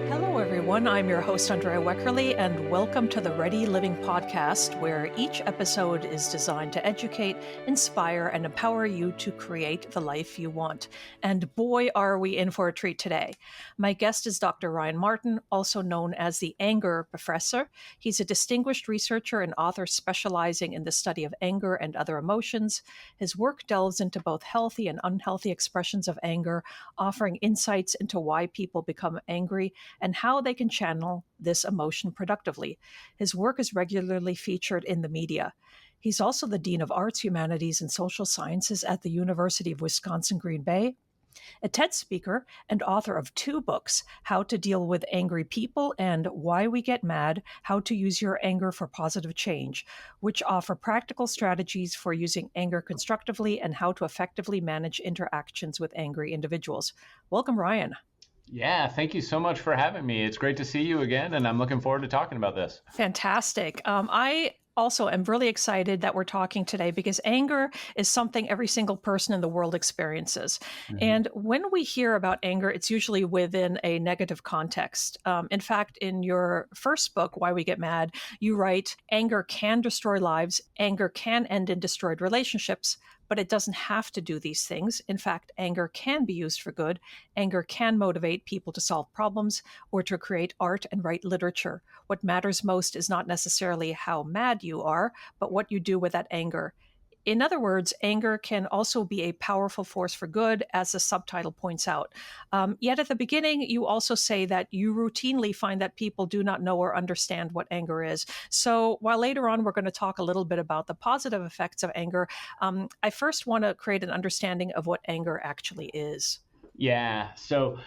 Hello, everyone. I'm your host, Andrea Weckerly, and welcome to the Ready Living podcast, where each episode is designed to educate, inspire, and empower you to create the life you want. And boy, are we in for a treat today. My guest is Dr. Ryan Martin, also known as the Anger Professor. He's a distinguished researcher and author specializing in the study of anger and other emotions. His work delves into both healthy and unhealthy expressions of anger, offering insights into why people become angry and how they can channel this emotion productively. His work is regularly featured in the media. He's also the Dean of Arts, Humanities, and Social Sciences at the University of Wisconsin-Green Bay, a TED speaker and author of 2 books, How to Deal with Angry People and Why We Get Mad, How to Use Your Anger for Positive Change, which offer practical strategies for using anger constructively and how to effectively manage interactions with angry individuals. Welcome, Ryan. Yeah, thank you so much for having me. It's great to see you again, and I'm looking forward to talking about this. Fantastic. I also am really excited that we're talking today because anger is something every single person in the world experiences. And when we hear about anger, it's usually within a negative context. In fact, in your first book, Why We Get Mad, you write, anger can destroy lives, anger can end in destroyed relationships, but it doesn't have to do these things. In fact, anger can be used for good. Anger can motivate people to solve problems or to create art and write literature. What matters most is not necessarily how mad you are, but what you do with that anger. In other words, anger can also be a powerful force for good, as the subtitle points out. Yet at the beginning, you also say that you routinely find that people do not know or understand what anger is. So while later on we're going to talk a little bit about the positive effects of anger, I first want to create an understanding of what anger actually is. Yeah, so,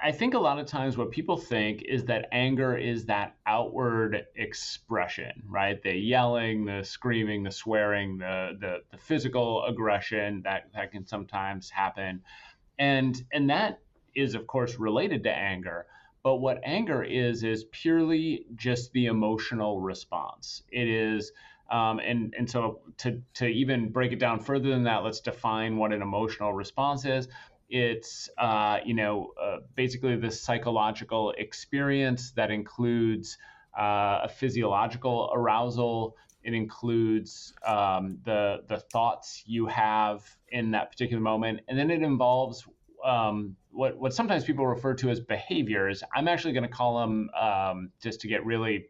I think a lot of times what people think is that anger is that outward expression, right? The yelling, the screaming, the swearing, the physical aggression that can sometimes happen. And that is, of course, related to anger. But what anger is purely just the emotional response. It is, and so to even break it down further than that, let's define what an emotional response is. It's, basically this psychological experience that includes a physiological arousal. It includes the thoughts you have in that particular moment, and then it involves what sometimes people refer to as behaviors. I'm actually going to call them, just to get really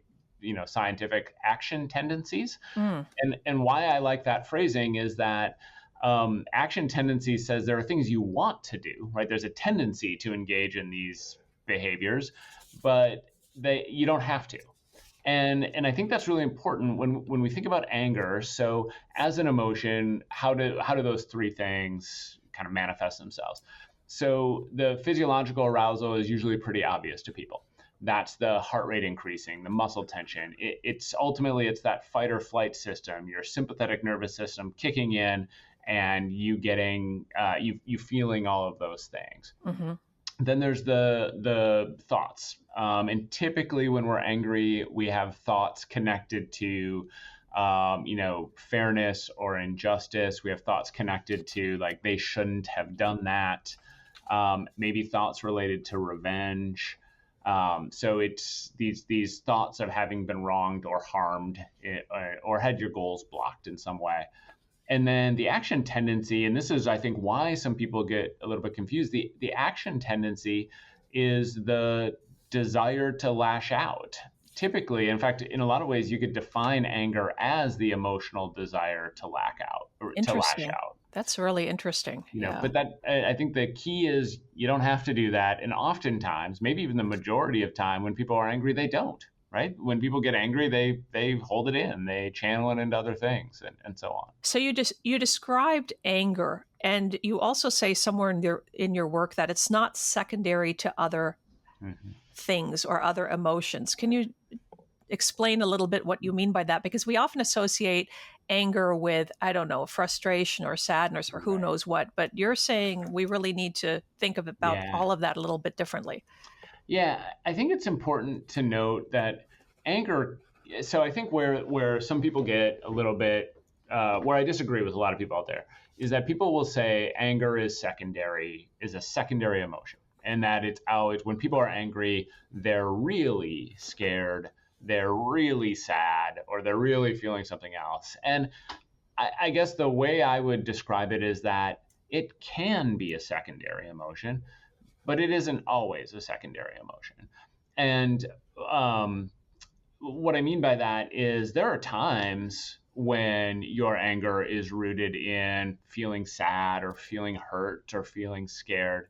scientific, action tendencies. And why I like that phrasing is that action tendency says there are things you want to do, right? There's a tendency to engage in these behaviors, but you don't have to. And I think that's really important when we think about anger. So as an emotion, how do those 3 things kind of manifest themselves? So the physiological arousal is usually pretty obvious to people. That's the heart rate increasing, the muscle tension. It's that fight or flight system, your sympathetic nervous system kicking in, and you getting you feeling all of those things. Mm-hmm. Then there's the thoughts, and typically when we're angry, we have thoughts connected to fairness or injustice. We have thoughts connected to like they shouldn't have done that. Maybe thoughts related to revenge. So it's these thoughts of having been wronged or harmed, or had your goals blocked in some way. And then the action tendency, and this is, I think, why some people get a little bit confused. The action tendency is the desire to lash out. Typically, in fact, in a lot of ways, you could define anger as the emotional desire to lash out, or to lash out. That's really interesting. But I think the key is you don't have to do that. And oftentimes, maybe even the majority of time, when people are angry, they don't. Right? When people get angry, they hold it in, they channel it into other things, and so on. So you described anger, and you also say somewhere in your work that it's not secondary to other things or other emotions. Can you explain a little bit what you mean by that? Because we often associate anger with, I don't know, frustration or sadness or who knows what. But you're saying we really need to think about all of that a little bit differently. Yeah, I think it's important to note that anger. So I think where some people get a little bit, where I disagree with a lot of people out there, is that people will say anger is a secondary emotion. And that it's always when people are angry, they're really scared, they're really sad, or they're really feeling something else. And I guess the way I would describe it is that it can be a secondary emotion, but it isn't always a secondary emotion. And um, what I mean by that is there are times when your anger is rooted in feeling sad or feeling hurt or feeling scared.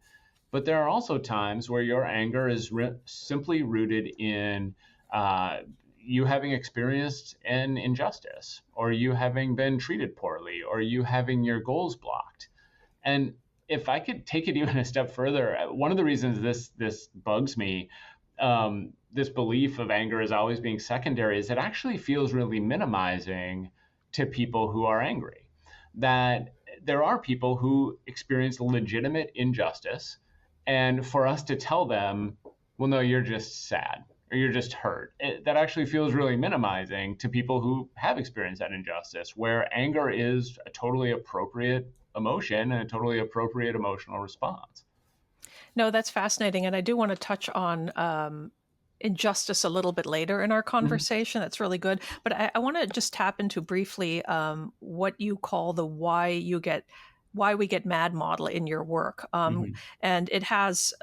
But there are also times where your anger is simply rooted in uh, you having experienced an injustice, or you having been treated poorly, or you having your goals blocked. And if I could take it even a step further, one of the reasons this bugs me, this belief of anger as always being secondary, is it actually feels really minimizing to people who are angry. That there are people who experience legitimate injustice, and for us to tell them, well, no, you're just sad or you're just hurt, that actually feels really minimizing to people who have experienced that injustice, where anger is a totally appropriate emotion and a totally appropriate emotional response. No, that's fascinating. And I do want to touch on injustice a little bit later in our Mm-hmm. conversation. That's really good. But I want to just tap into briefly what you call the why we get mad model in your work. Mm-hmm. And it has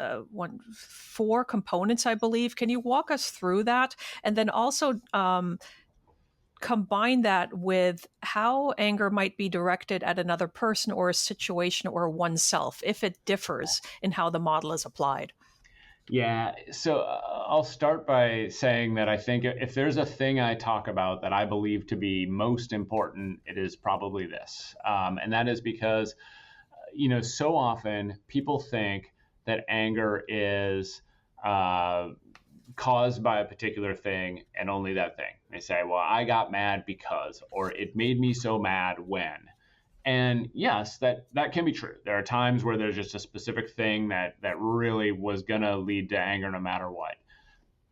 four components, I believe. Can you walk us through that? And then also combine that with how anger might be directed at another person or a situation or oneself, if it differs in how the model is applied. Yeah, so I'll start by saying that I think if there's a thing I talk about that I believe to be most important, it is probably this. And that is because, so often people think that anger is caused by a particular thing and only that thing. They say, well, I got mad because, or it made me so mad when. And yes, that can be true. There are times where there's just a specific thing that really was going to lead to anger no matter what.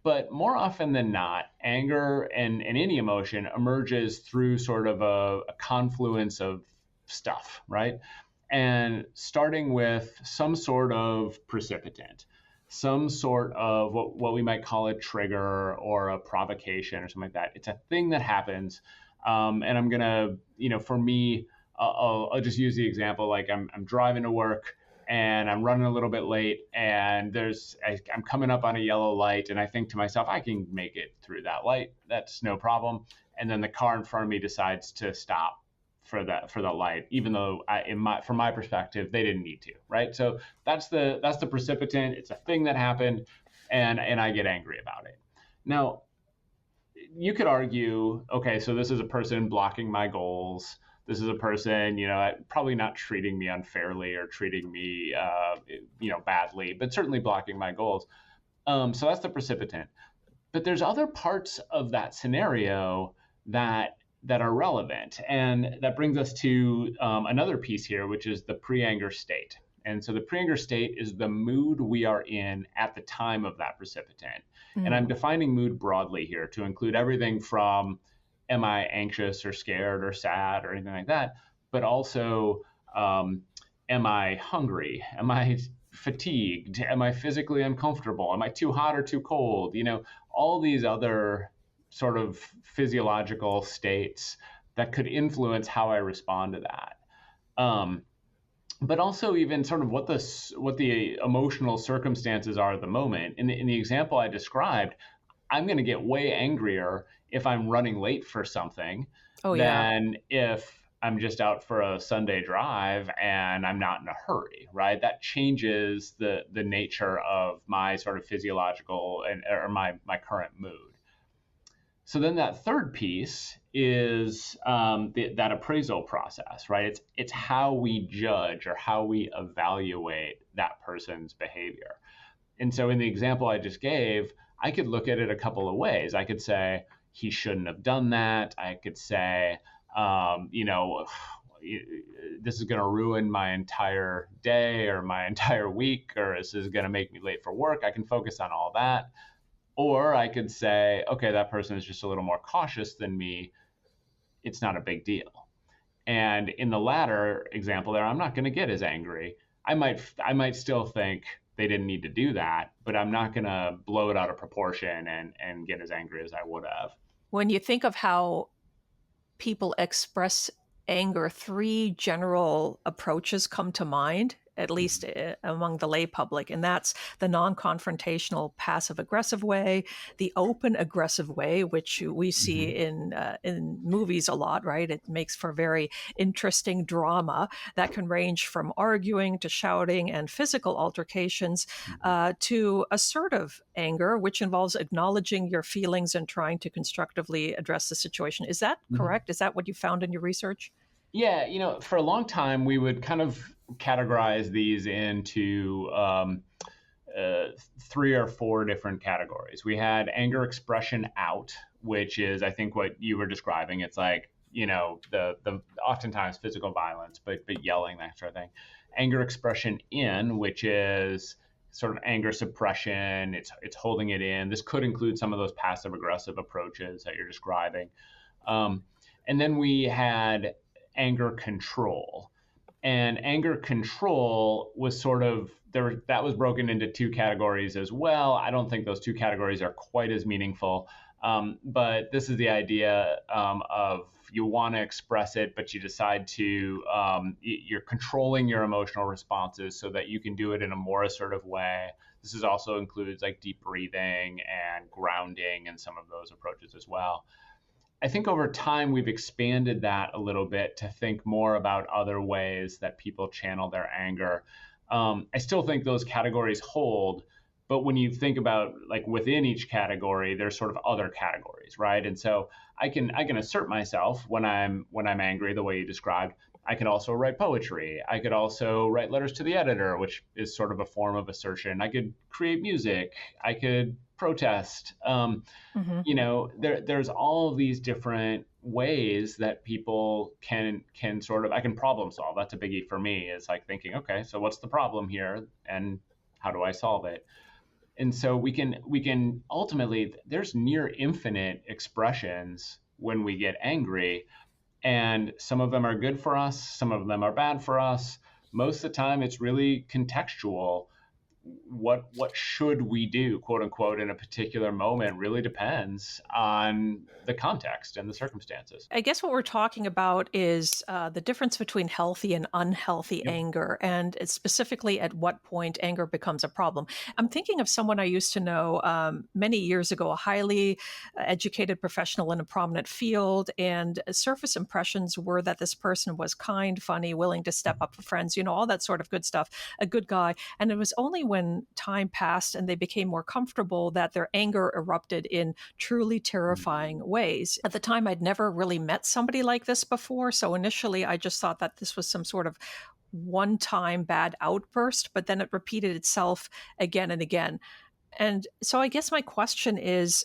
But more often than not, anger and any emotion emerges through sort of a confluence of stuff, right? And starting with some sort of precipitant, some sort of what we might call a trigger or a provocation or something like that. It's a thing that happens. And I'm going to, for me, I'll just use the example like I'm driving to work and I'm running a little bit late and I'm coming up on a yellow light and I think to myself, I can make it through that light. That's no problem. And then the car in front of me decides to stop for the light, even though from my perspective, they didn't need to, right? So that's the precipitant. It's a thing that happened and I get angry about it. Now, you could argue, okay, so this is a person blocking my goals. This is a person, probably not treating me unfairly or treating me, badly, but certainly blocking my goals. So that's the precipitant. But there's other parts of that scenario that are relevant, and that brings us to another piece here, which is the pre-anger state. And so the pre-anger state is the mood we are in at the time of that precipitant. And I'm defining mood broadly here to include everything from am I anxious or scared or sad or anything like that, but also am I hungry? Am I fatigued? Am I physically uncomfortable? Am I too hot or too cold? All these other sort of physiological states that could influence how I respond to that. But also even sort of what the emotional circumstances are at the moment. In the example I described, I'm going to get way angrier if I'm running late for something than if I'm just out for a Sunday drive and I'm not in a hurry, right? That changes the nature of my sort of physiological or my current mood. So then that third piece is that appraisal process, right? It's how we judge or how we evaluate that person's behavior. And so in the example I just gave, I could look at it a couple of ways. I could say he shouldn't have done that. I could say, this is going to ruin my entire day or my entire week, or this is going to make me late for work. I can focus on all that. Or I could say, okay, that person is just a little more cautious than me. It's not a big deal. And in the latter example there, I'm not going to get as angry. I might still think they didn't need to do that, but I'm not going to blow it out of proportion and get as angry as I would have. When you think of how people express anger, three general approaches come to mind, at least among the lay public, and that's the non-confrontational passive-aggressive way, the open aggressive way, which we see in movies a lot, right? It makes for very interesting drama that can range from arguing to shouting and physical altercations, to assertive anger, which involves acknowledging your feelings and trying to constructively address the situation. Is that Mm-hmm. correct? Is that what you found in your research? Yeah, for a long time, we would kind of categorize these into uh, three or four different categories. We had anger expression out, which is, I think, what you were describing. It's like, the oftentimes physical violence, but yelling, that sort of thing. Anger expression in, which is sort of anger suppression. It's holding it in. This could include some of those passive aggressive approaches that you're describing. Um, and then we had anger control. And anger control was sort of there, that was broken into two categories as well. I don't think those two categories are quite as meaningful. But this is the idea of you want to express it, but you decide to, you're controlling your emotional responses so that you can do it in a more assertive way. This is also includes like deep breathing and grounding and some of those approaches as well. I think over time we've expanded that a little bit to think more about other ways that people channel their anger. I still think those categories hold, but when you think about like within each category, there's sort of other categories, right? And so I can assert myself when I'm angry, the way you described. I could also write poetry. I could also write letters to the editor, which is sort of a form of assertion. I could create music. I could protest. Mm-hmm. There's all of these different ways that people can sort of, I can problem solve. That's a biggie for me, is like thinking, okay, so what's the problem here and how do I solve it? And so we can ultimately, there's near infinite expressions when we get angry, and some of them are good for us, some of them are bad for us. Most of the time it's really contextual. What should we do, quote unquote, in a particular moment really depends on the context and the circumstances. I guess what we're talking about is the difference between healthy and unhealthy Yep. anger, and it's specifically at what point anger becomes a problem. I'm thinking of someone I used to know many years ago, a highly educated professional in a prominent field, and surface impressions were that this person was kind, funny, willing to step up for friends, all that sort of good stuff, a good guy. And it was only when time passed and they became more comfortable that their anger erupted in truly terrifying ways. At the time, I'd never really met somebody like this before. So initially, I just thought that this was some sort of one time bad outburst, but then it repeated itself again and again. And so I guess my question is,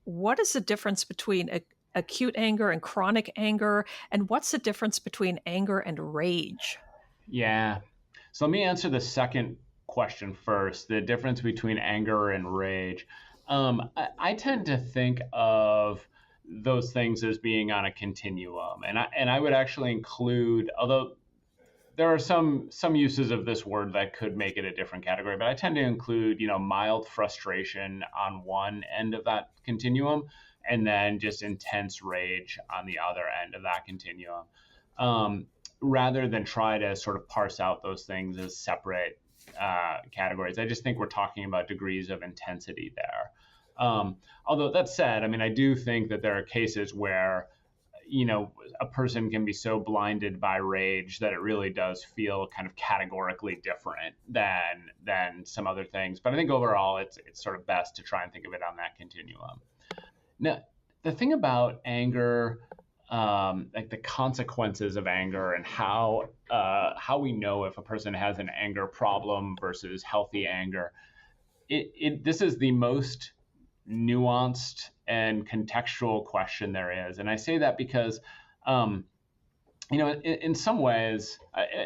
what is the difference between acute anger and chronic anger? And what's the difference between anger and rage? Yeah. So let me answer the second question first, the difference between anger and rage. I tend to think of those things as being on a continuum, and I would actually include, although there are some uses of this word that could make it a different category, but I tend to include, mild frustration on one end of that continuum, and then just intense rage on the other end of that continuum, rather than try to sort of parse out those things as separate categories. I just think we're talking about degrees of intensity there. Although that said, I mean, I do think that there are cases where, a person can be so blinded by rage that it really does feel kind of categorically different than some other things. But I think overall, it's sort of best to try and think of it on that continuum. Now, the thing about anger, like the consequences of anger and how we know if a person has an anger problem versus healthy anger, this is the most nuanced and contextual question there is. And I say that because, in some ways,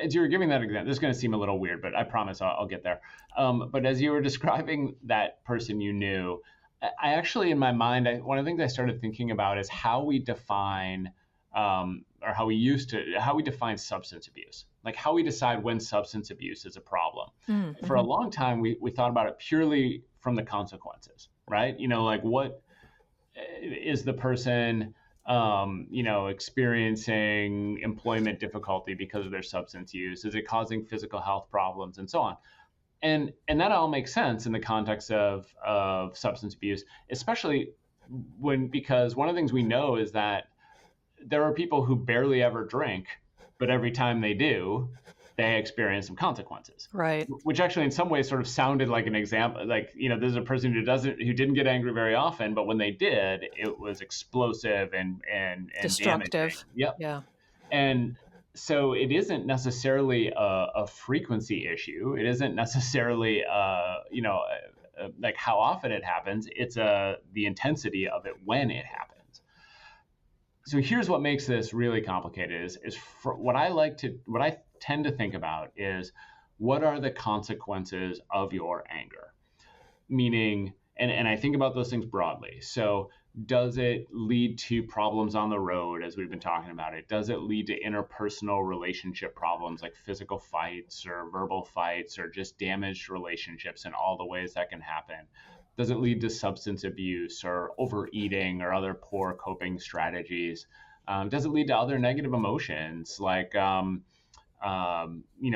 as you were giving that example, this is going to seem a little weird, but I promise I'll get there. But as you were describing that person you knew, I actually, in my mind, one of the things I started thinking about is how we define or how we define substance abuse, like how we decide when substance abuse is a problem. For a Mm-hmm. long time, we thought about it purely from the consequences, right? Like what is the person, experiencing employment difficulty because of their substance use? Is it causing physical health problems and so on? And that all makes sense in the context of substance abuse, especially because one of the things we know is that there are people who barely ever drink, but every time they do, they experience some consequences. Right. Which actually, in some ways, sort of sounded like an example. Like, there's a person who didn't get angry very often, but when they did, it was explosive and damaging. Destructive. Yep. Yeah. And so it isn't necessarily a frequency issue. It isn't necessarily like how often it happens. It's the intensity of it when it happens. So here's what makes this really complicated is what I tend to think about is, what are the consequences of your anger? Meaning, and I think about those things broadly. So does it lead to problems on the road, as we've been talking about it? Does it lead to interpersonal relationship problems like physical fights or verbal fights or just damaged relationships and all the ways that can happen? Does it lead to substance abuse or overeating or other poor coping strategies? Does it lead to other negative emotions like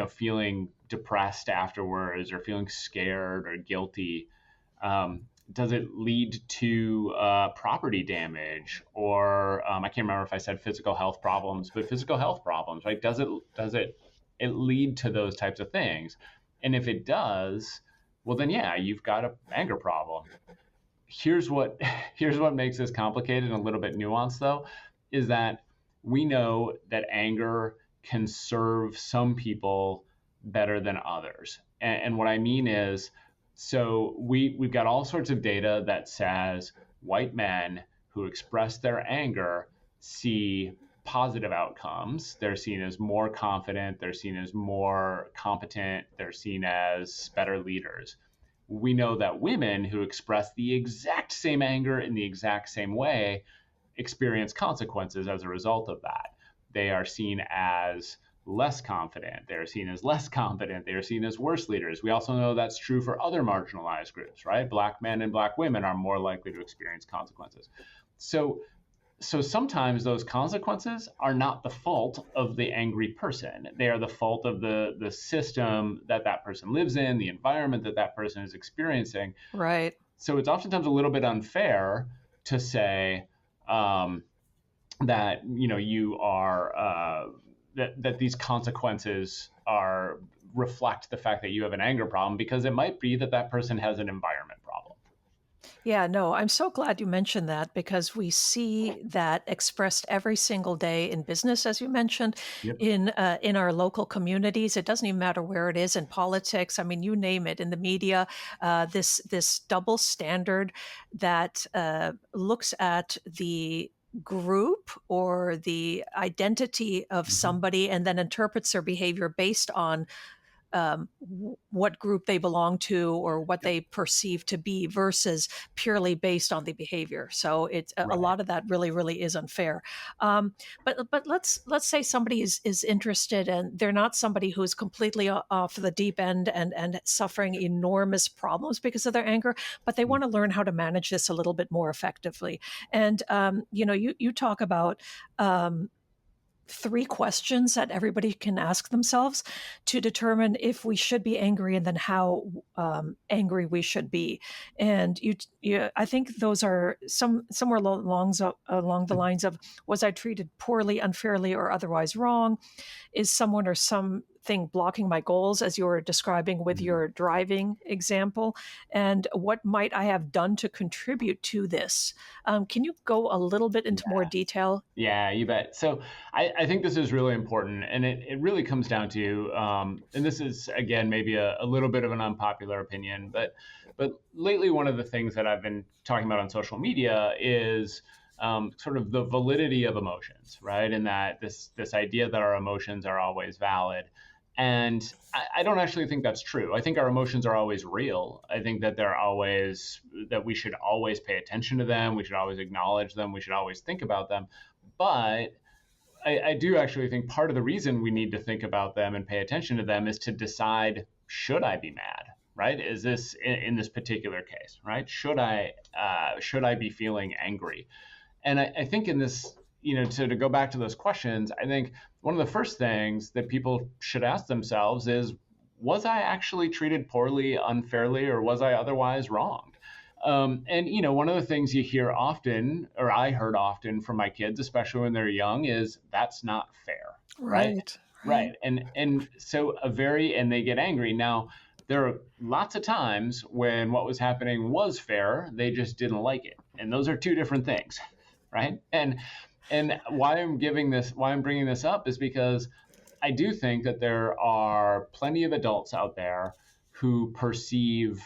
feeling depressed afterwards or feeling scared or guilty? Does it lead to property damage or I can't remember if I said physical health problems, but physical health problems, right? Does it lead to those types of things? And if it does, well then yeah, you've got an anger problem. Here's what here's what makes this complicated and a little bit nuanced though, is that we know that anger can serve some people better than others. And what I mean is, so we've got all sorts of data that says white men who express their anger see positive outcomes. They're seen as more confident, they're seen as more competent, they're seen as better leaders. We know that women who express the exact same anger in the exact same way experience consequences as a result of that. They are seen as less confident. They're seen as less competent. They're seen as worse leaders. We also know that's true for other marginalized groups, right? Black men and Black women are more likely to experience consequences. So sometimes those consequences are not the fault of the angry person. They are the fault of the system that person lives in, the environment that person is experiencing. Right. So it's oftentimes a little bit unfair to say that you are that these consequences reflect the fact that you have an anger problem, because it might be that person has an environment problem. Yeah, no, I'm so glad you mentioned that because we see that expressed every single day in business, as you mentioned, Yep. in our local communities. It doesn't even matter where it is in politics. I mean, you name it, in the media. This double standard that looks at the group or the identity of Mm-hmm. somebody and then interprets their behavior based on what group they belong to or what Yep. they perceive to be versus purely based on the behavior. So it's a Right. lot of that really is unfair. But let's say somebody is interested and they're not somebody who's completely off the deep end and suffering enormous problems because of their anger, but they want to learn how to manage this a little bit more effectively. And you talk about 3 questions that everybody can ask themselves to determine if we should be angry and then how angry we should be. And I think those are somewhere along the lines of, was I treated poorly, unfairly, or otherwise wrong? Is someone or something blocking my goals, as you were describing with your driving example? And what might I have done to contribute to this? Can you go a little bit into more detail? Yeah, you bet. So I think this is really important. And it really comes down to, and this is, again, maybe a little bit of an unpopular opinion, but lately, one of the things that I've been talking about on social media is sort of the validity of emotions, right? And that this idea that our emotions are always valid. And I don't actually think that's true. I think our emotions are always real. I think that that we should always pay attention to them. We should always acknowledge them. We should always think about them. But I do actually think part of the reason we need to think about them and pay attention to them is to decide, should I be mad? Right? Is this in this particular case? Right? Should I be feeling angry? And I think in this, to go back to those questions, I think one of the first things that people should ask themselves is, was I actually treated poorly, unfairly, or was I otherwise wronged? And one of the things you hear often, or I heard often from my kids, especially when they're young, is that's not fair, right? Right, right. Right. And so and they get angry. Now, there are lots of times when what was happening was fair, they just didn't like it. And those are two different things, right? And why I'm bringing this up is because I do think that there are plenty of adults out there who perceive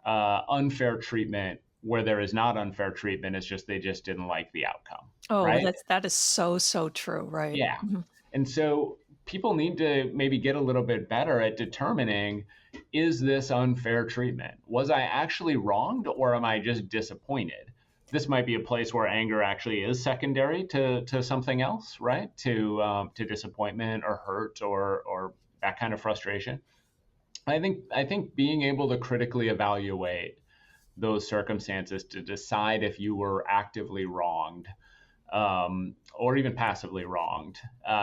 unfair treatment where there is not unfair treatment. It's just they just didn't like the outcome, Oh, right? that is so, so true, right? Yeah. Mhm. And so people need to maybe get a little bit better at determining, is this unfair treatment? Was I actually wronged, or am I just disappointed? This might be a place where anger actually is secondary to something else, right? To disappointment or hurt or that kind of frustration. I think being able to critically evaluate those circumstances to decide if you were actively wronged, or even passively wronged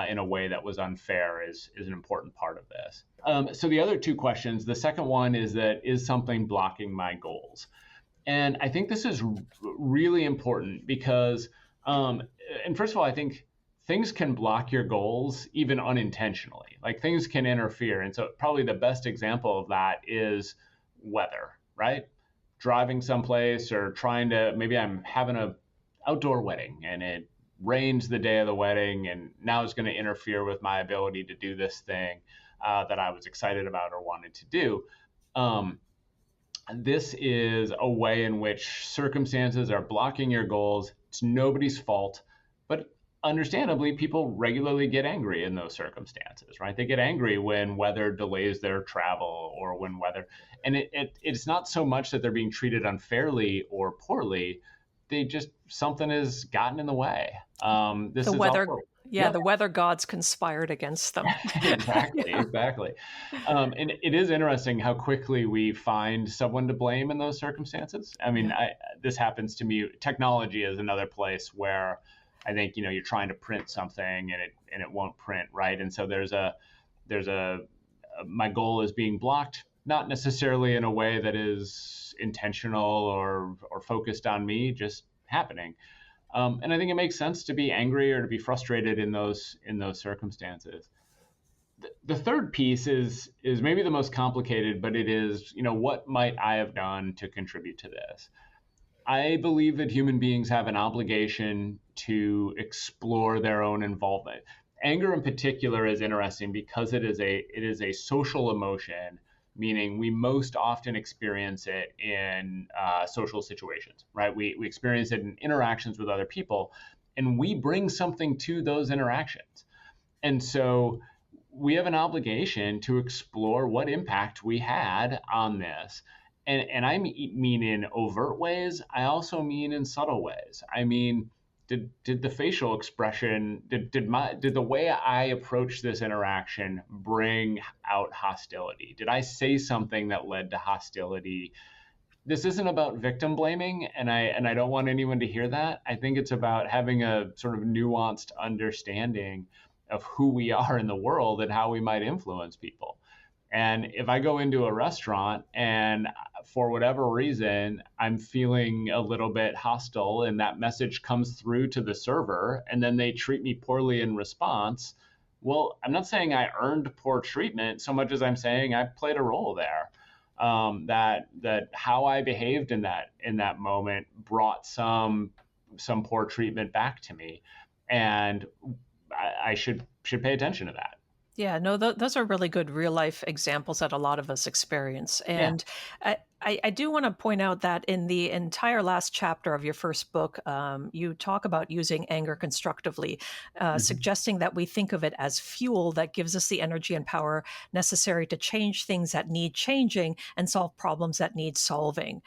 in a way that was unfair is an important part of this. So the other two questions, the second one is something blocking my goals? And I think this is really important because, and first of all, I think things can block your goals even unintentionally. Like things can interfere. And so, probably the best example of that is weather, right? Driving someplace or maybe I'm having a outdoor wedding and it rains the day of the wedding, and now it's going to interfere with my ability to do this thing that I was excited about or wanted to do. Um, this is a way in which circumstances are blocking your goals. It's nobody's fault, but understandably, people regularly get angry in those circumstances, right? They get angry when weather delays their travel or when weather, and it's not so much that they're being treated unfairly or poorly. They just, something has gotten in the way. This The is weather, also, yeah, yeah. the weather gods conspired against them. Exactly, Yeah. exactly. And it is interesting how quickly we find someone to blame in those circumstances. I mean, Yeah. this happens to me. Technology is another place where I think you're trying to print something and it won't print, right? And so there's a my goal is being blocked, not necessarily in a way that is intentional or focused on me, just happening. And I think it makes sense to be angry or to be frustrated in those circumstances. The third piece is maybe the most complicated, but it is, what might I have done to contribute to this? I believe that human beings have an obligation to explore their own involvement. Anger in particular is interesting because it is a social emotion, meaning we most often experience it in social situations, right? We experience it in interactions with other people, and we bring something to those interactions. And so we have an obligation to explore what impact we had on this. And I mean in overt ways. I also mean in subtle ways. I mean, did the facial expression, did the way I approach this interaction bring out hostility? Did I say something that led to hostility? This isn't about victim blaming, and I don't want anyone to hear that. I think it's about having a sort of nuanced understanding of who we are in the world and how we might influence people. And if I go into a restaurant and for whatever reason I'm feeling a little bit hostile and that message comes through to the server and then they treat me poorly in response, well, I'm not saying I earned poor treatment so much as I'm saying I played a role there. That how I behaved in that moment brought some poor treatment back to me, and I should pay attention to that. Yeah, no, those are really good real life examples that a lot of us experience. Yeah. And I do want to point out that in the entire last chapter of your first book, you talk about using anger constructively, Mhm. suggesting that we think of it as fuel that gives us the energy and power necessary to change things that need changing and solve problems that need solving.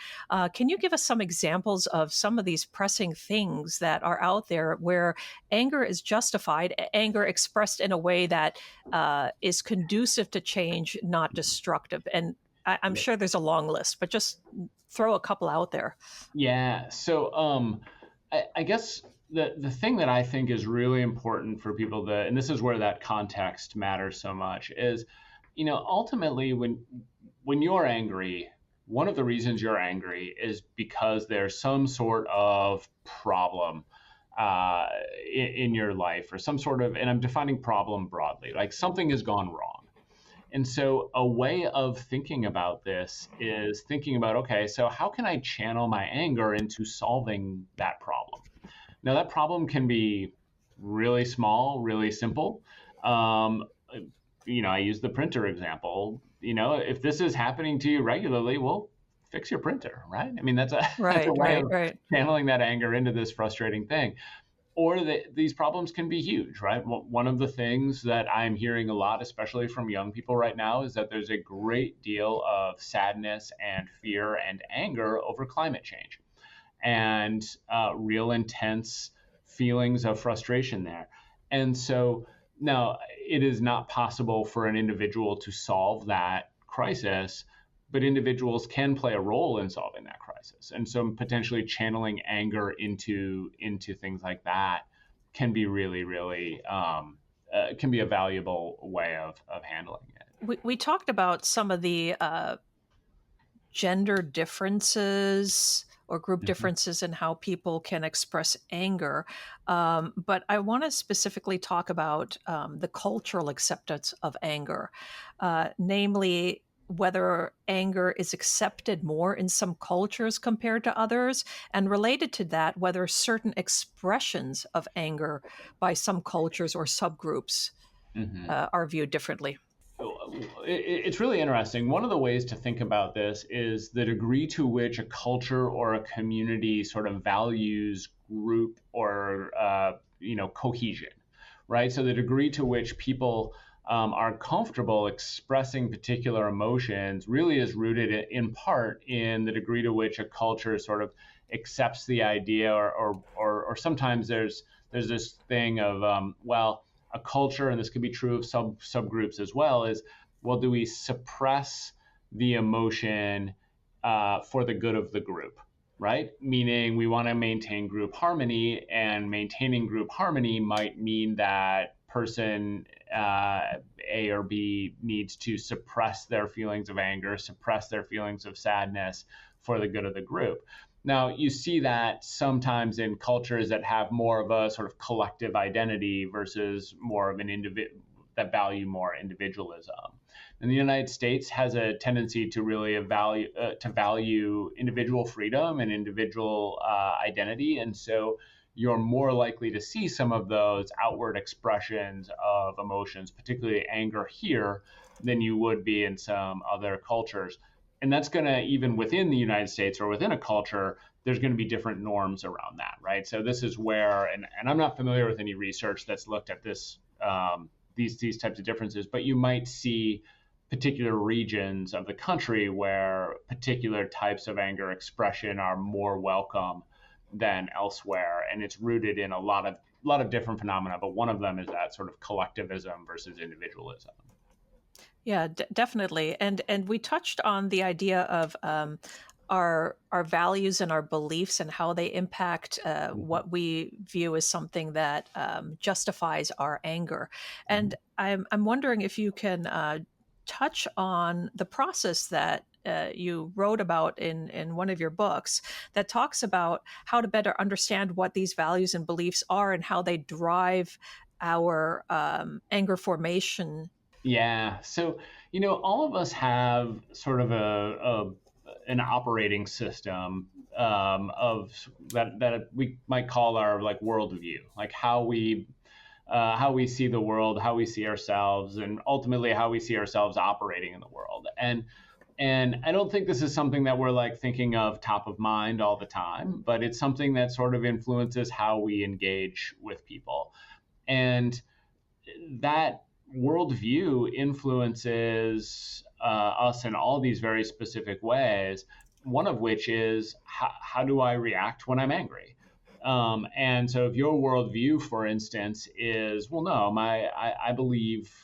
Can you give us some examples of some of these pressing things that are out there where anger is justified, anger expressed in a way that is conducive to change, not destructive? And I'm Yeah. sure there's a long list, but just throw a couple out there. Yeah. So, I guess the thing that I think is really important for people to, and this is where that context matters so much, is, ultimately when you're angry, one of the reasons you're angry is because there's some sort of problem in your life, or some sort of, and I'm defining problem broadly, like something has gone wrong. And so, a way of thinking about this is thinking about, okay, so how can I channel my anger into solving that problem? Now, that problem can be really small, really simple. Um, I use the printer example. If this is happening to you regularly, well, fix your printer, right? I mean, that's a that's a Right, way right, of right. channeling that anger into this frustrating thing. Or these problems can be huge, right? One of the things that I'm hearing a lot, especially from young people right now, is that there's a great deal of sadness and fear and anger over climate change, and real intense feelings of frustration there. And so now it is not possible for an individual to solve that crisis, but individuals can play a role in solving that crisis. And so potentially channeling anger into things like that can be really, really can be a valuable way of handling it. We talked about some of the gender differences or group Mhm. differences in how people can express anger. But I want to specifically talk about the cultural acceptance of anger, namely, whether anger is accepted more in some cultures compared to others, and related to that, whether certain expressions of anger by some cultures or subgroups Mhm. are viewed differently. It's really interesting. One of the ways to think about this is the degree to which a culture or a community sort of values group or cohesion, right? So the degree to which people are comfortable expressing particular emotions really is rooted in part in the degree to which a culture sort of accepts the idea, or sometimes there's this thing of well, a culture, and this could be true of subgroups as well, is, well, do we suppress the emotion for the good of the group, right? Meaning we want to maintain group harmony, and maintaining group harmony might mean that person A or B needs to suppress their feelings of anger, suppress their feelings of sadness for the good of the group. Now, you see that sometimes in cultures that have more of a sort of collective identity versus more of an individual, that value more individualism. And the United States has a tendency to really value individual freedom and individual identity, and so you're more likely to see some of those outward expressions of emotions, particularly anger here, than you would be in some other cultures. And that's going to, even within the United States or within a culture, there's going to be different norms around that, right? So this is where, and I'm not familiar with any research that's looked at this, these types of differences, but you might see particular regions of the country where particular types of anger expression are more welcome than elsewhere, and it's rooted in a lot of different phenomena. But one of them is that sort of collectivism versus individualism. Yeah, definitely. And we touched on the idea of our values and our beliefs and how they impact Mhm. what we view as something that justifies our anger. And Mhm. I'm wondering if you can touch on the process that you wrote about in one of your books that talks about how to better understand what these values and beliefs are and how they drive our anger formation. Yeah. So, all of us have sort of an operating system of that we might call our like worldview, like how we see the world, how we see ourselves, and ultimately how we see ourselves operating in the world. And I don't think this is something that we're like thinking of top of mind all the time, but it's something that sort of influences how we engage with people. And that worldview influences us in all these very specific ways. One of which is how do I react when I'm angry? And so, if your worldview, for instance, is well, no, I believe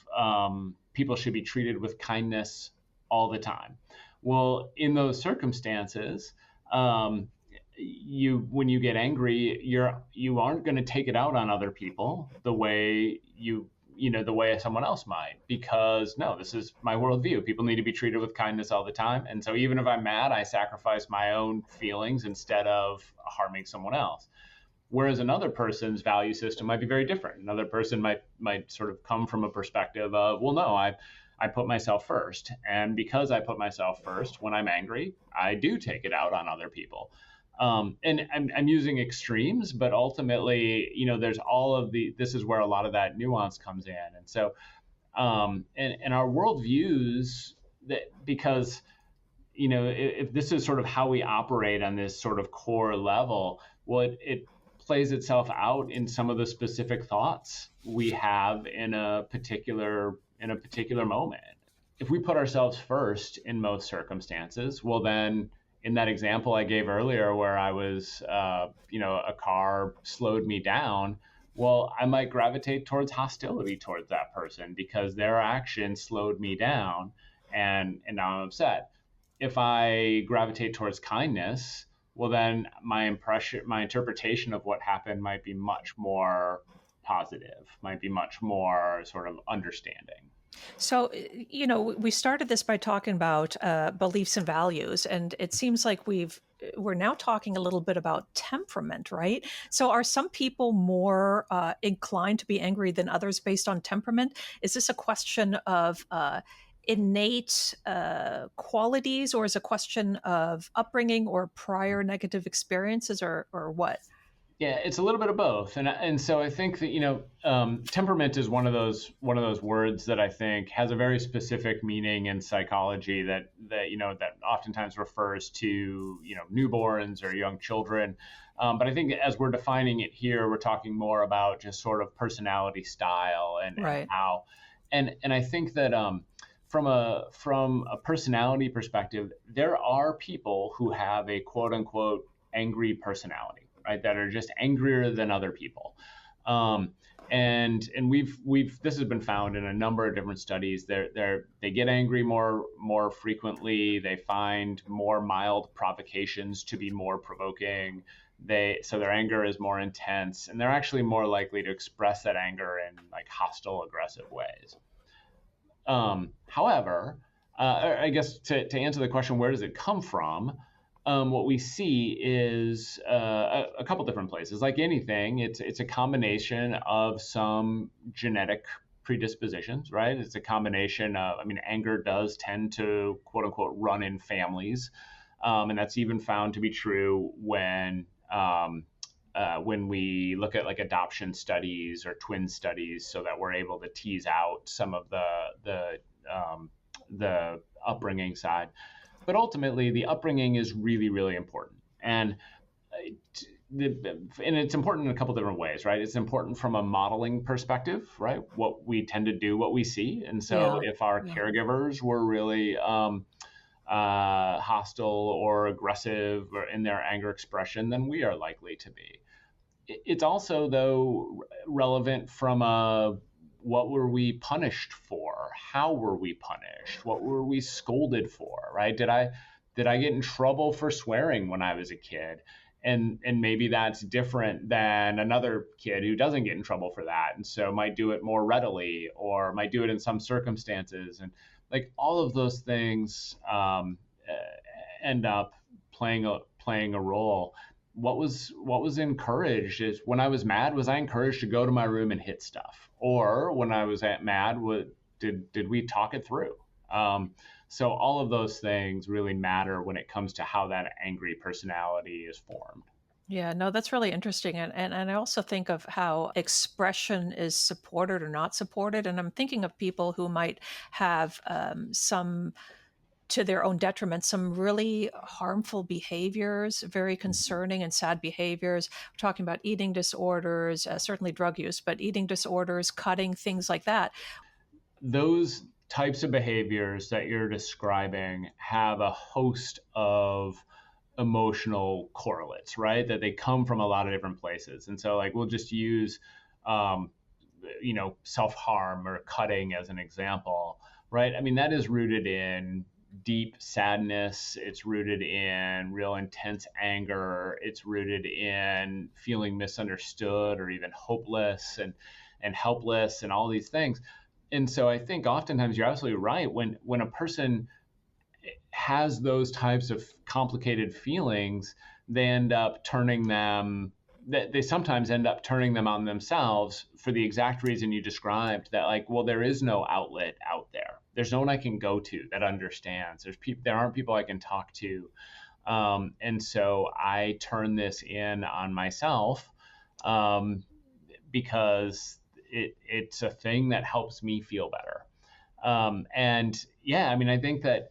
people should be treated with kindness all the time. Well, in those circumstances, um, you when you get angry, you aren't going to take it out on other people the way the way someone else might, because no, this is my worldview. People need to be treated with kindness all the time, and so even if I'm mad, I sacrifice my own feelings instead of harming someone else. Whereas another person's value system might be very different. Another person might sort of come from a perspective of, well, no, I put myself first, and because I put myself first, when I'm angry, I do take it out on other people. And I'm using extremes, but ultimately, there's all of this is where a lot of that nuance comes in. And so, and our worldviews, that because if this is sort of how we operate on this sort of core level, it plays itself out in some of the specific thoughts we have in a particular moment. If we put ourselves first in most circumstances, well, then in that example I gave earlier, where I was, a car slowed me down, well, I might gravitate towards hostility towards that person because their action slowed me down, and now I'm upset. If I gravitate towards kindness, well, then my interpretation of what happened might be much more positive, might be much more sort of understanding. So, we started this by talking about beliefs and values, and it seems like we're now talking a little bit about temperament, right? So, are some people more inclined to be angry than others based on temperament? Is this a question of innate qualities, or is it a question of upbringing or prior negative experiences, or what? Yeah, it's a little bit of both, and so I think that temperament is one of those words that I think has a very specific meaning in psychology that oftentimes refers to newborns or young children, but I think as we're defining it here, we're talking more about just sort of personality style and Right. how, and I think that from a personality perspective, there are people who have a quote unquote angry personality, right? That are just angrier than other people. Um, and we've this has been found in a number of different studies. They get angry more frequently. They find more mild provocations to be more provoking. So their anger is more intense, and they're actually more likely to express that anger in like hostile, aggressive ways. However, I guess to answer the question, where does it come from? What we see is a couple different places. Like anything, it's a combination of some genetic predispositions, right? It's a combination of, I mean, anger does tend to quote unquote run in families, and that's even found to be true when we look at like adoption studies or twin studies, so that we're able to tease out some of the upbringing side. But ultimately, the upbringing is really, really important, and it's important in a couple different ways, right? It's important from a modeling perspective, right? What we tend to do, what we see, and so Yeah. if our Yeah. caregivers were really hostile or aggressive or in their anger expression, then we are likely to be. It's also, though, relevant from a what were we punished for? How were we punished? What were we scolded for? Right? Did I get in trouble for swearing when I was a kid? And maybe that's different than another kid who doesn't get in trouble for that, and so might do it more readily, or might do it in some circumstances, and like all of those things end up playing a role. What was encouraged is, when I was mad, was I encouraged to go to my room and hit stuff, or when I was mad, did we talk it through? So all of those things really matter when it comes to how that angry personality is formed. Yeah, no, that's really interesting. And I also think of how expression is supported or not supported. And I'm thinking of people who might have some to their own detriment, some really harmful behaviors, very concerning and sad behaviors. We're talking about eating disorders, certainly drug use, but eating disorders, cutting, things like that. Those types of behaviors that you're describing have a host of emotional correlates, right? That they come from a lot of different places. And so, like, we'll just use, um, self harm or cutting as an example, right? I mean, that is rooted in deep sadness. It's rooted in real intense anger. It's rooted in feeling misunderstood or even hopeless and helpless and all these things. And so I think oftentimes you're absolutely right. When a person has those types of complicated feelings, they end up turning them they sometimes end up turning them on themselves for the exact reason you described, that like, well, there is no outlet out there. There's no one I can go to that understands. There aren't people I can talk to. And so I turn this in on myself, because it's a thing that helps me feel better. And yeah, I mean, I think that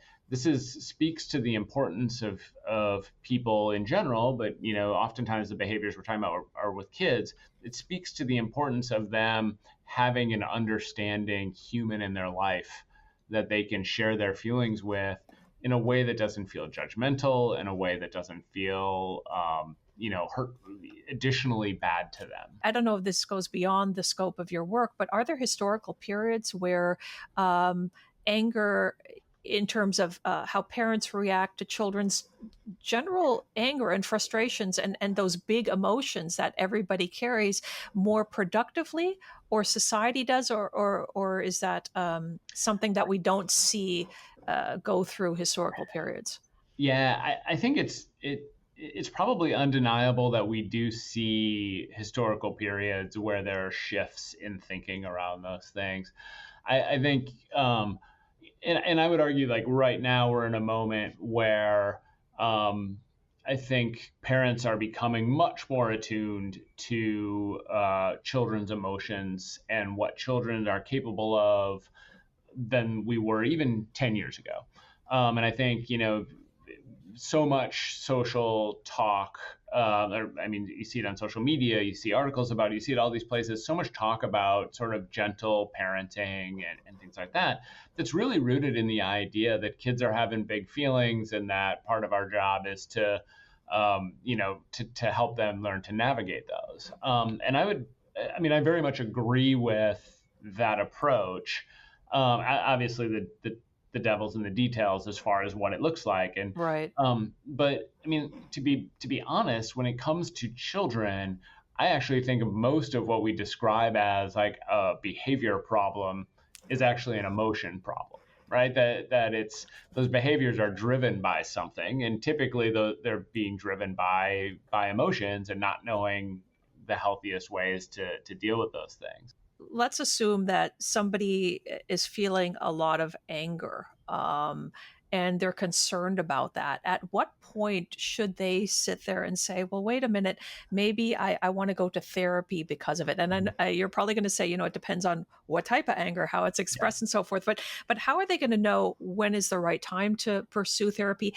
speaks to the importance of people in general, but oftentimes the behaviors we're talking about are with kids. It speaks to the importance of them having an understanding human in their life that they can share their feelings with in a way that doesn't feel judgmental, in a way that doesn't feel hurt, additionally bad to them. I don't know if this goes beyond the scope of your work, but are there historical periods where anger, in terms of how parents react to children's general anger and frustrations and those big emotions that everybody carries, more productively, or society does, or is that something that we don't see go through historical periods? Yeah, I think it's probably undeniable that we do see historical periods where there are shifts in thinking around those things. I think, and I would argue, like, right now we're in a moment where, I think parents are becoming much more attuned to children's emotions and what children are capable of than we were even 10 years ago. And I think, so much social talk. I mean, you see it on social media, you see articles about it, you see it all these places, so much talk about sort of gentle parenting and things like that. That's really rooted in the idea that kids are having big feelings and that part of our job is to, to help them learn to navigate those. And I very much agree with that approach. Obviously, the devil's in the details as far as what it looks like. And Right. but I mean, to be honest, when it comes to children, I actually think of most of what we describe as like a behavior problem is actually an emotion problem, right? That it's those behaviors are driven by something, and typically they're being driven by emotions and not knowing the healthiest ways to deal with those things. Let's assume that somebody is feeling a lot of anger, and they're concerned about that. At what point should they sit there and say, well, wait a minute, maybe I want to go to therapy because of it? And then you're probably going to say, it depends on what type of anger, how it's Yeah. expressed and so forth. But how are they going to know when is the right time to pursue therapy?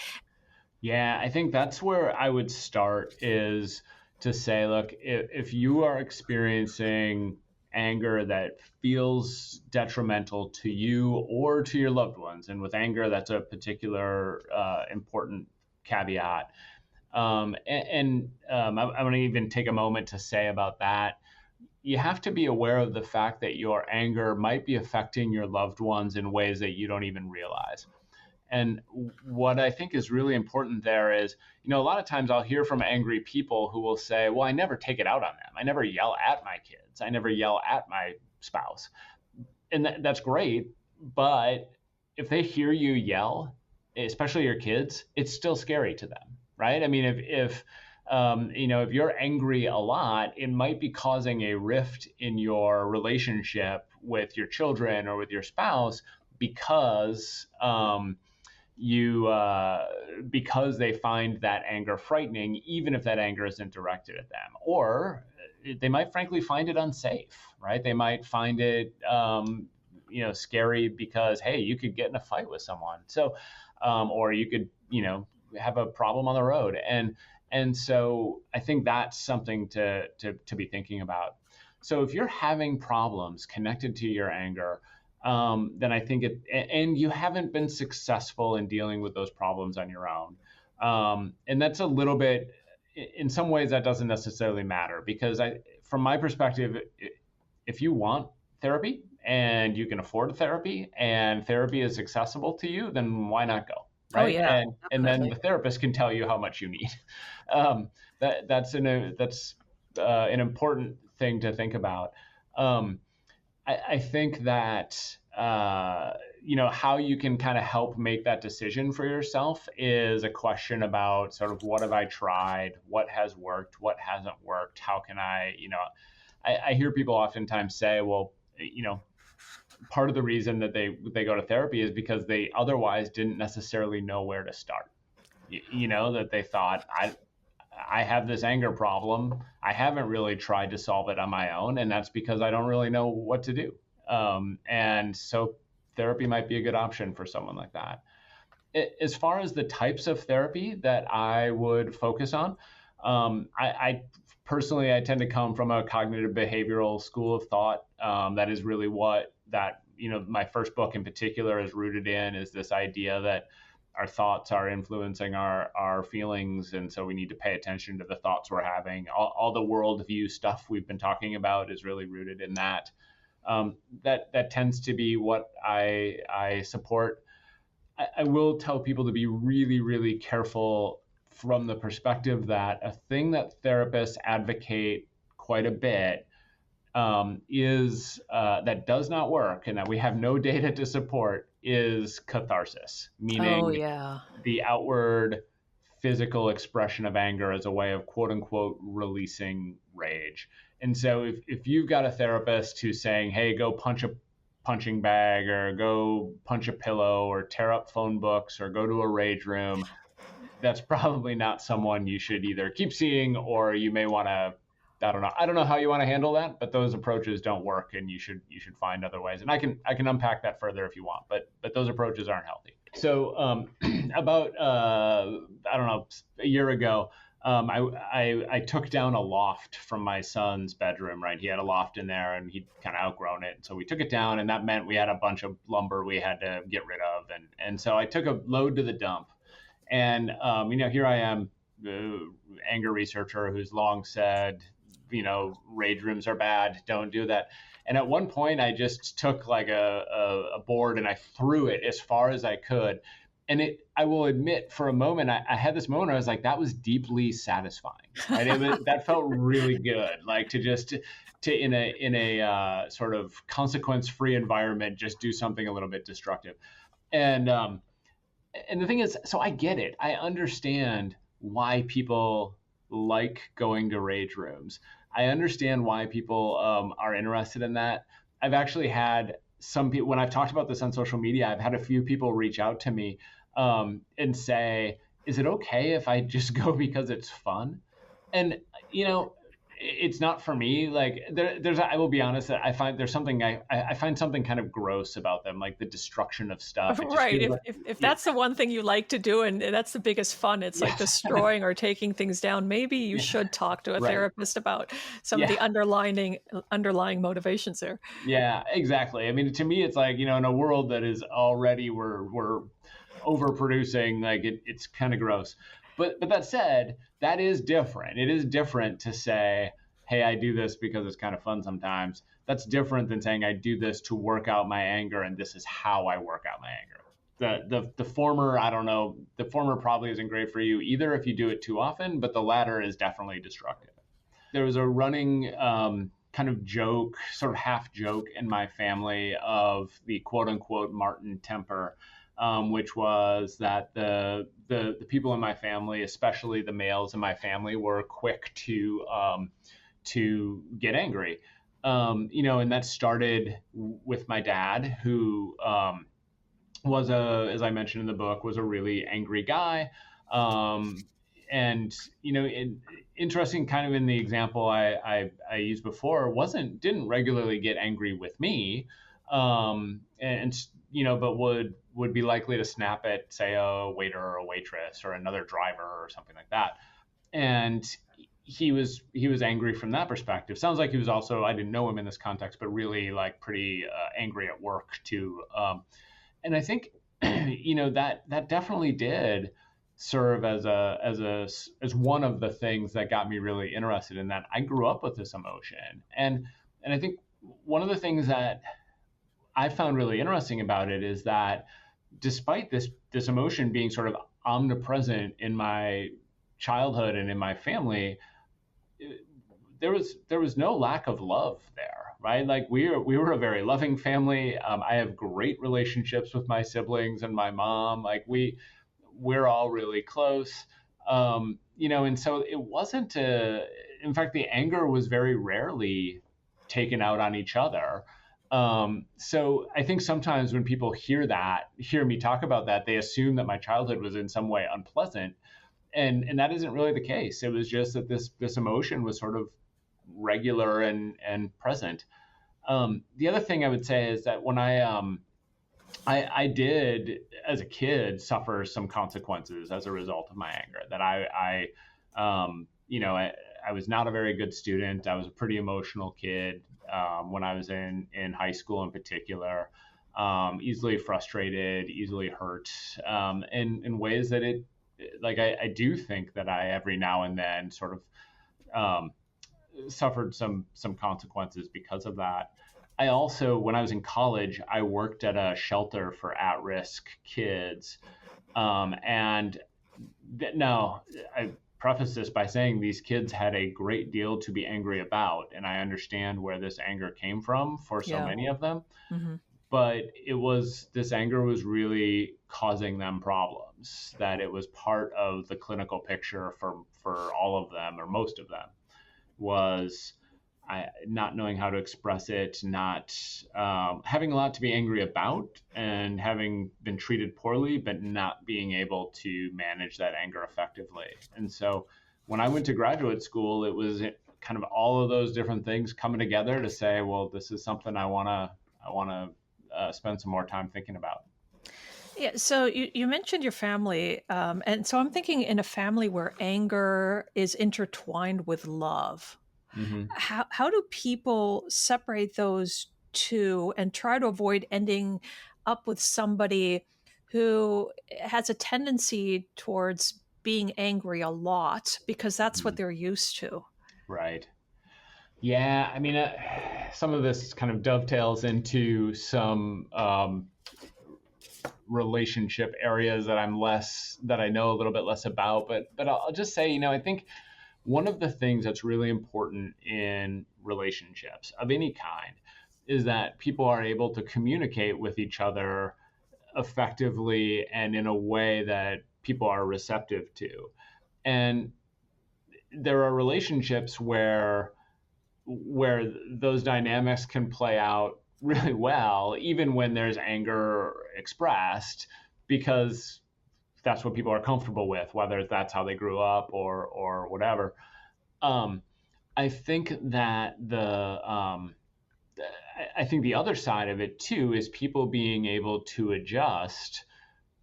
Yeah, I think that's where I would start, is to say, look, if you are experiencing anger that feels detrimental to you or to your loved ones, and with anger, that's a particular important caveat. I'm going to even take a moment to say about that. You have to be aware of the fact that your anger might be affecting your loved ones in ways that you don't even realize. And what I think is really important there is, a lot of times I'll hear from angry people who will say, well, I never take it out on them. I never yell at my kids. I never yell at my spouse. And that's great. But if they hear you yell, especially your kids, it's still scary to them, right? I mean, if you're angry a lot, it might be causing a rift in your relationship with your children or with your spouse, because because they find that anger frightening, even if that anger isn't directed at them. Or they might frankly find it unsafe, right? They might find it scary because, hey, you could get in a fight with someone. So or you could, have a problem on the road. And so I think that's something to be thinking about. So if you're having problems connected to your anger, then I think and you haven't been successful in dealing with those problems on your own. And that's a little bit, in some ways, that doesn't necessarily matter, because from my perspective, if you want therapy and you can afford therapy and therapy is accessible to you, then why not go? Oh Right. yeah, And then definitely. the therapist can tell you how much you need. That's an important thing to think about. Um, I think that how you can kind of help make that decision for yourself is a question about sort of, what have I tried, what has worked, what hasn't worked, how can I hear people oftentimes say, well, part of the reason that they go to therapy is because they otherwise didn't necessarily know where to start. That they thought, I have this anger problem. I haven't really tried to solve it on my own, and that's because I don't really know what to do. And so therapy might be a good option for someone like that. As far as the types of therapy that I would focus on, I personally, I tend to come from a cognitive behavioral school of thought. That is really what my first book in particular is rooted in, is this idea that our thoughts are influencing our feelings. And so we need to pay attention to the thoughts we're having. All the worldview stuff we've been talking about is really rooted in that. That tends to be what I support. I will tell people to be really, really careful from the perspective that a thing that therapists advocate quite a bit, is that does not work and that we have no data to support, is catharsis, Oh meaning yeah. the outward physical expression of anger as a way of, quote unquote, releasing rage. And so if you've got a therapist who's saying, hey, go punch a punching bag, or go punch a pillow, or tear up phone books, or go to a rage room, that's probably not someone you should either keep seeing, or you may want to, I don't know how you want to handle that, but those approaches don't work, and you should find other ways. And I can unpack that further if you want, but those approaches aren't healthy. So about I don't know, a year ago, I took down a loft from my son's bedroom. Right, he had a loft in there, and he'd kind of outgrown it. So we took it down, and that meant we had a bunch of lumber we had to get rid of, and so I took a load to the dump. And here I am, the anger researcher who's long said, rage rooms are bad, don't do that. And at one point, I just took like a board and I threw it as far as I could. And I will admit, for a moment, I had this moment where I was like, that was deeply satisfying. Right? That felt really good. Like to in a sort of consequence-free environment, just do something a little bit destructive. And the thing is, so I get it. I understand why people like going to rage rooms. I understand why people are interested in that. I've actually had some people, when I've talked about this on social media, I've had a few people reach out to me and say, is it okay if I just go because it's fun? And, it's not for me. Like I will be honest, that I find there's something, I find something kind of gross about them, like the destruction of stuff. It just Right. feels If, like, if if yeah, that's the one thing you like to do, and that's the biggest fun, it's like yeah, destroying or taking things down, maybe you yeah, should talk to a right. therapist about some of Yeah. the underlying motivations there. Yeah, exactly. I mean, to me, it's like, in a world that is already, we're overproducing, like it's kind of gross. But that said, that is different. It is different to say, hey, I do this because it's kind of fun sometimes. That's different than saying I do this to work out my anger, and this is how I work out my anger. The former, I don't know, the former probably isn't great for you either if you do it too often, but the latter is definitely destructive. There was a running kind of joke, sort of half joke in my family, of the quote unquote Martin temper, which was that the people in my family, especially the males in my family, were quick to get angry. And that started with my dad, who as I mentioned in the book, was a really angry guy. Um, and interesting, kind of in the example I used before, didn't regularly get angry with me, and but would be likely to snap at, say, a waiter or a waitress or another driver or something like that. And he was angry from that perspective. Sounds like he was also, I didn't know him in this context, but really like pretty angry at work too. And I think that definitely did serve as one of the things that got me really interested in that. I grew up with this emotion, and I think one of the things that I found really interesting about it is that despite this emotion being sort of omnipresent in my childhood and in my family, there was no lack of love there, right? Like we were a very loving family. I have great relationships with my siblings and my mom. Like we're all really close. And so it wasn't in fact, the anger was very rarely taken out on each other. So I think sometimes when people hear me talk about that, they assume that my childhood was in some way unpleasant, and that isn't really the case. It was just that this emotion was sort of regular and present. The other thing I would say is that when I did as a kid suffer some consequences as a result of my anger. That I was not a very good student. I was a pretty emotional kid when I was in high school in particular. Easily frustrated, easily hurt, in ways that I do think that I every now and then sort of suffered some consequences because of that. I also, when I was in college, I worked at a shelter for at-risk kids, and now I preface this by saying these kids had a great deal to be angry about, and I understand where this anger came from for so Yeah. many of them. Hmm. But this anger was really causing them problems. That it was part of the clinical picture for all of them or most of them was not knowing how to express it, not having a lot to be angry about, and having been treated poorly, but not being able to manage that anger effectively. And so when I went to graduate school, it was kind of all of those different things coming together to say, well, this is something I want to spend some more time thinking about. Yeah, so you mentioned your family, and so I'm thinking in a family where anger is intertwined with love, Mm-hmm. how do people separate those two and try to avoid ending up with somebody who has a tendency towards being angry a lot because that's what Mm-hmm. they're used to? Right. Yeah, I mean, some of this kind of dovetails into some relationship areas that I know a little bit less about. But I'll just say, I think one of the things that's really important in relationships of any kind is that people are able to communicate with each other effectively and in a way that people are receptive to. And there are relationships where those dynamics can play out really well, even when there's anger expressed, because that's what people are comfortable with, whether that's how they grew up or whatever. Um, I think that I think the other side of it too is people being able to adjust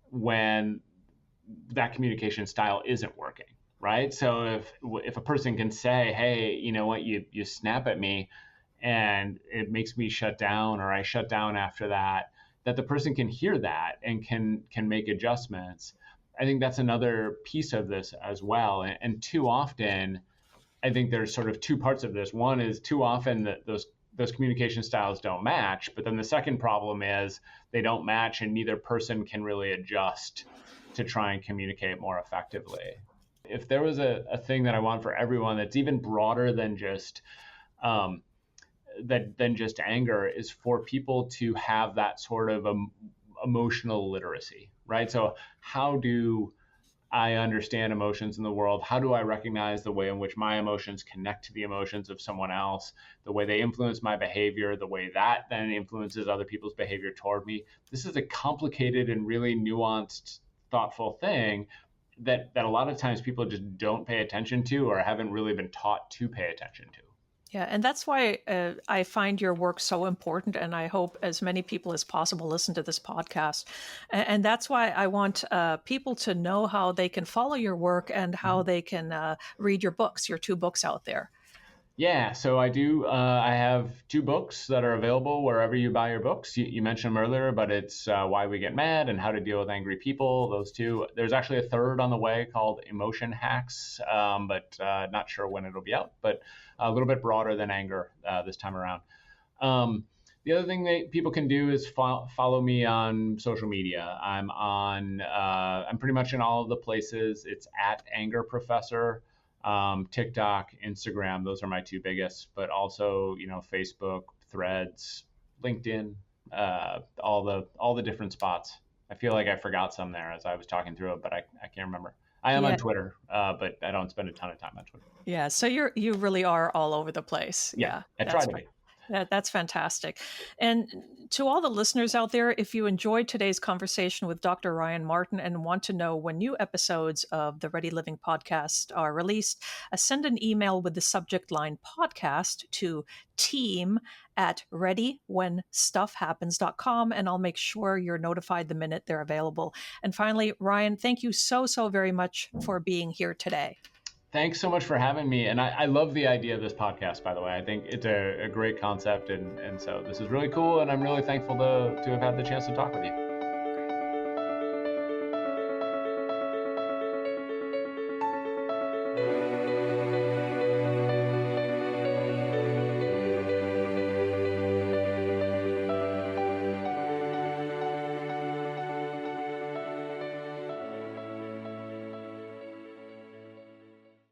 when that communication style isn't working, right? So if a person can say, hey, you know what, you snap at me and it makes me shut down, or I shut down after that, that the person can hear that and can make adjustments. I think that's another piece of this as well. And too often, I think there's sort of two parts of this. One is too often that those communication styles don't match, but then the second problem is they don't match and neither person can really adjust to try and communicate more effectively. If there was a thing that I want for everyone that's even broader than just um, than just anger, is for people to have that sort of emotional literacy, right? So how do I understand emotions in the world? How do I recognize the way in which my emotions connect to the emotions of someone else, the way they influence my behavior, the way that then influences other people's behavior toward me? This is a complicated and really nuanced, thoughtful thing that a lot of times people just don't pay attention to or haven't really been taught to pay attention to. Yeah, and that's why I find your work so important, and I hope as many people as possible listen to this podcast. And that's why I want people to know how they can follow your work and how Mhm. they can read your books, your two books out there. Yeah, so I do. I have two books that are available wherever you buy your books. You mentioned them earlier, but it's Why We Get Mad and How to Deal with Angry People. Those two. There's actually a third on the way called Emotion Hacks, but not sure when it'll be out. But a little bit broader than anger this time around. Um, the other thing that people can do is follow me on social media. I'm on. I'm pretty much in all of the places. It's at Anger Professor. TikTok, Instagram, those are my two biggest, but also, Facebook, Threads, LinkedIn, all the different spots. I feel like I forgot some there as I was talking through it, but I can't remember. I am on Yeah, Twitter, but I don't spend a ton of time on Twitter. yeah. So you really are all over the place. Yeah, Yeah, I try to be. that's fantastic. And to all the listeners out there, if you enjoyed today's conversation with Dr. Ryan Martin and want to know when new episodes of the Ready Living podcast are released, send an email with the subject line podcast to team@readywhenstuffhappens.com, and I'll make sure you're notified the minute they're available. And finally, Ryan, thank you so very much for being here today. Thanks so much for having me. And I love the idea of this podcast, by the way. I think it's a great concept. And so this is really cool. And I'm really thankful to have had the chance to talk with you.